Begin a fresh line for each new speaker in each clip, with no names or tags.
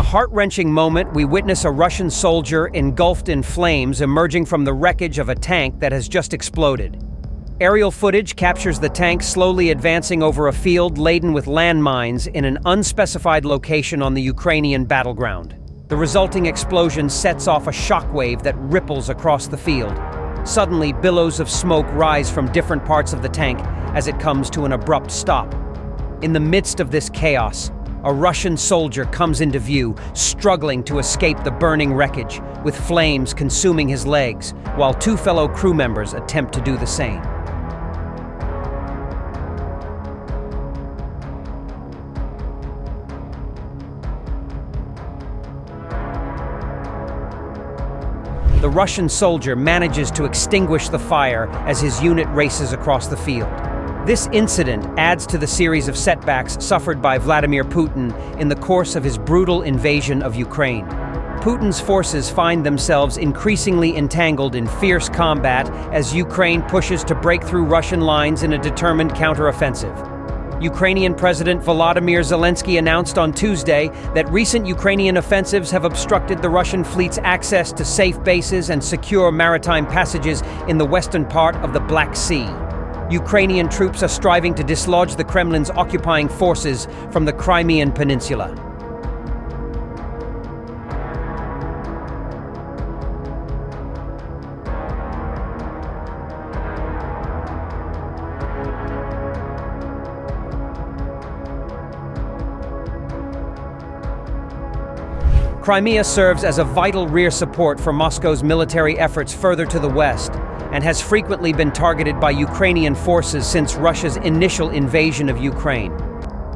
a heart-wrenching moment, we witness a Russian soldier engulfed in flames emerging from the wreckage of a tank that has just exploded. Aerial footage captures the tank slowly advancing over a field laden with landmines in an unspecified location on the Ukrainian battleground. The resulting explosion sets off a shockwave that ripples across the field. Suddenly, billows of smoke rise from different parts of the tank as it comes to an abrupt stop. In the midst of this chaos, a Russian soldier comes into view, struggling to escape the burning wreckage, with flames consuming his legs, while two fellow crew members attempt to do the same. The Russian soldier manages to extinguish the fire as his unit races across the field. This incident adds to the series of setbacks suffered by Vladimir Putin in the course of his brutal invasion of Ukraine. Putin's forces find themselves increasingly entangled in fierce combat as Ukraine pushes to break through Russian lines in a determined counteroffensive. Ukrainian President Volodymyr Zelensky announced on Tuesday that recent Ukrainian offensives have obstructed the Russian fleet's access to safe bases and secure maritime passages in the western part of the Black Sea. Ukrainian troops are striving to dislodge the Kremlin's occupying forces from the Crimean Peninsula. Crimea serves as a vital rear support for Moscow's military efforts further to the west, and has frequently been targeted by Ukrainian forces since Russia's initial invasion of Ukraine.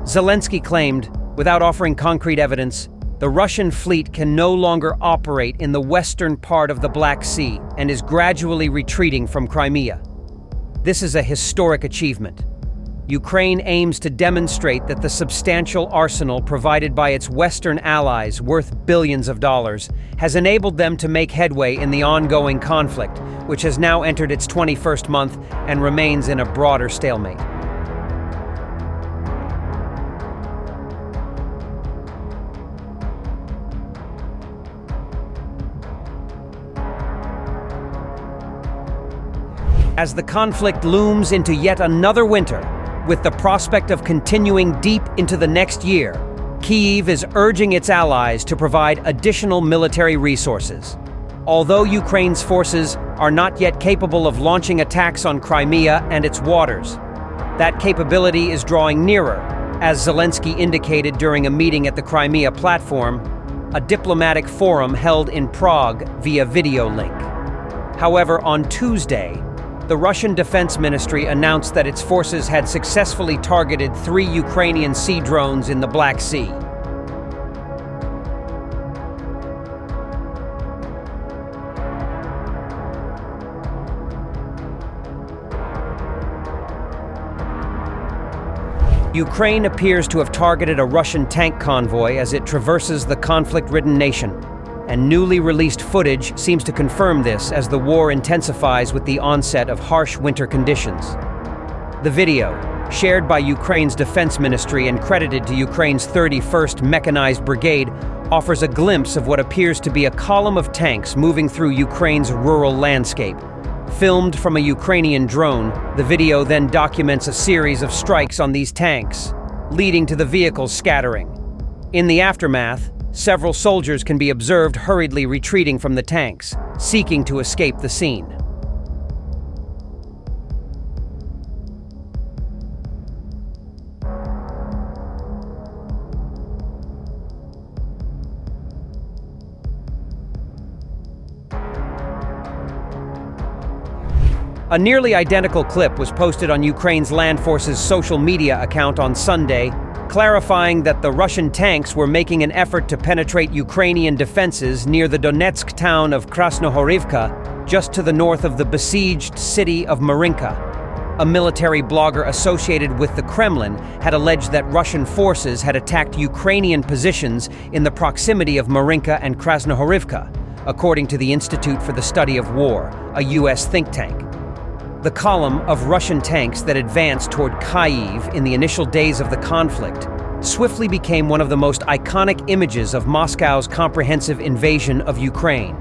Zelensky claimed, without offering concrete evidence, the Russian fleet can no longer operate in the western part of the Black Sea and is gradually retreating from Crimea. This is a historic achievement. Ukraine aims to demonstrate that the substantial arsenal provided by its Western allies, worth billions of dollars, has enabled them to make headway in the ongoing conflict, which has now entered its 21st month and remains in a broader stalemate. As the conflict looms into yet another winter, with the prospect of continuing deep into the next year, Kyiv is urging its allies to provide additional military resources. Although Ukraine's forces are not yet capable of launching attacks on Crimea and its waters, that capability is drawing nearer, as Zelensky indicated during a meeting at the Crimea platform, a diplomatic forum held in Prague via video link. However, on Tuesday, the Russian Defense Ministry announced that its forces had successfully targeted 3 Ukrainian sea drones in the Black Sea. Ukraine appears to have targeted a Russian tank convoy as it traverses the conflict-ridden nation, and newly released footage seems to confirm this as the war intensifies with the onset of harsh winter conditions. The video, shared by Ukraine's defense ministry and credited to Ukraine's 31st Mechanized Brigade, offers a glimpse of what appears to be a column of tanks moving through Ukraine's rural landscape. Filmed from a Ukrainian drone, the video then documents a series of strikes on these tanks, leading to the vehicles scattering. In the aftermath, several soldiers can be observed hurriedly retreating from the tanks, seeking to escape the scene. A nearly identical clip was posted on Ukraine's Land Forces social media account on Sunday, clarifying that the Russian tanks were making an effort to penetrate Ukrainian defenses near the Donetsk town of Krasnohorivka, just to the north of the besieged city of Marinka. A military blogger associated with the Kremlin had alleged that Russian forces had attacked Ukrainian positions in the proximity of Marinka and Krasnohorivka, according to the Institute for the Study of War, a U.S. think tank. The column of Russian tanks that advanced toward Kyiv in the initial days of the conflict swiftly became one of the most iconic images of Moscow's comprehensive invasion of Ukraine.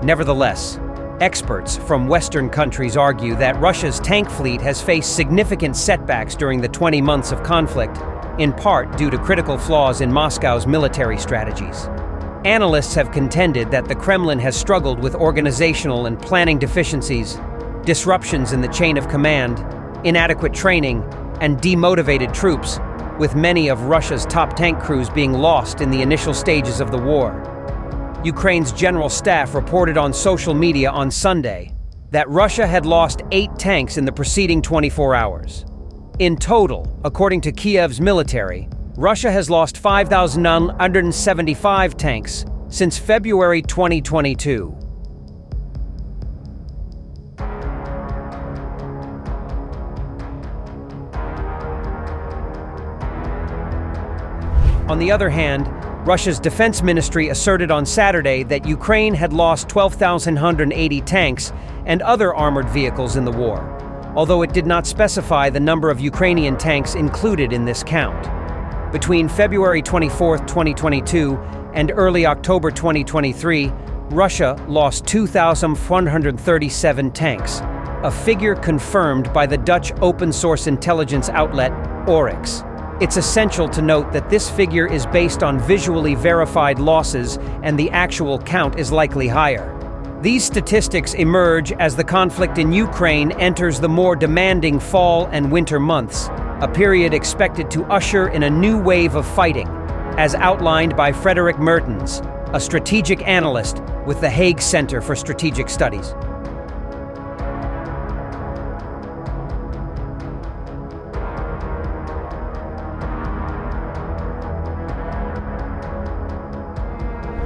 Nevertheless, experts from Western countries argue that Russia's tank fleet has faced significant setbacks during the 20 months of conflict, in part due to critical flaws in Moscow's military strategies. Analysts have contended that the Kremlin has struggled with organizational and planning deficiencies, disruptions in the chain of command, inadequate training, and demotivated troops, with many of Russia's top tank crews being lost in the initial stages of the war. Ukraine's general staff reported on social media on Sunday that Russia had lost 8 tanks in the preceding 24 hours. In total, according to Kiev's military, Russia has lost 5,975 tanks since February 2022. On the other hand, Russia's defense ministry asserted on Saturday that Ukraine had lost 12,180 tanks and other armored vehicles in the war, although it did not specify the number of Ukrainian tanks included in this count. Between February 24, 2022 and early October 2023, Russia lost 2,137 tanks, a figure confirmed by the Dutch open-source intelligence outlet Oryx. It's essential to note that this figure is based on visually verified losses, and the actual count is likely higher. These statistics emerge as the conflict in Ukraine enters the more demanding fall and winter months, a period expected to usher in a new wave of fighting, as outlined by Frederick Mertens, a strategic analyst with the Hague Center for Strategic Studies.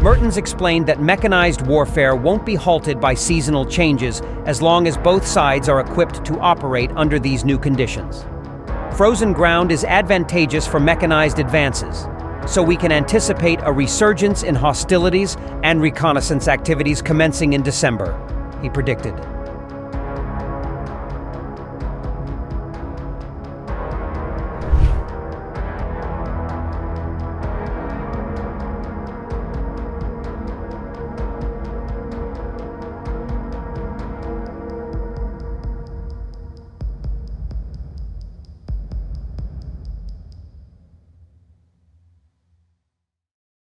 Mertens explained that mechanized warfare won't be halted by seasonal changes as long as both sides are equipped to operate under these new conditions. Frozen ground is advantageous for mechanized advances, so we can anticipate a resurgence in hostilities and reconnaissance activities commencing in December, he predicted.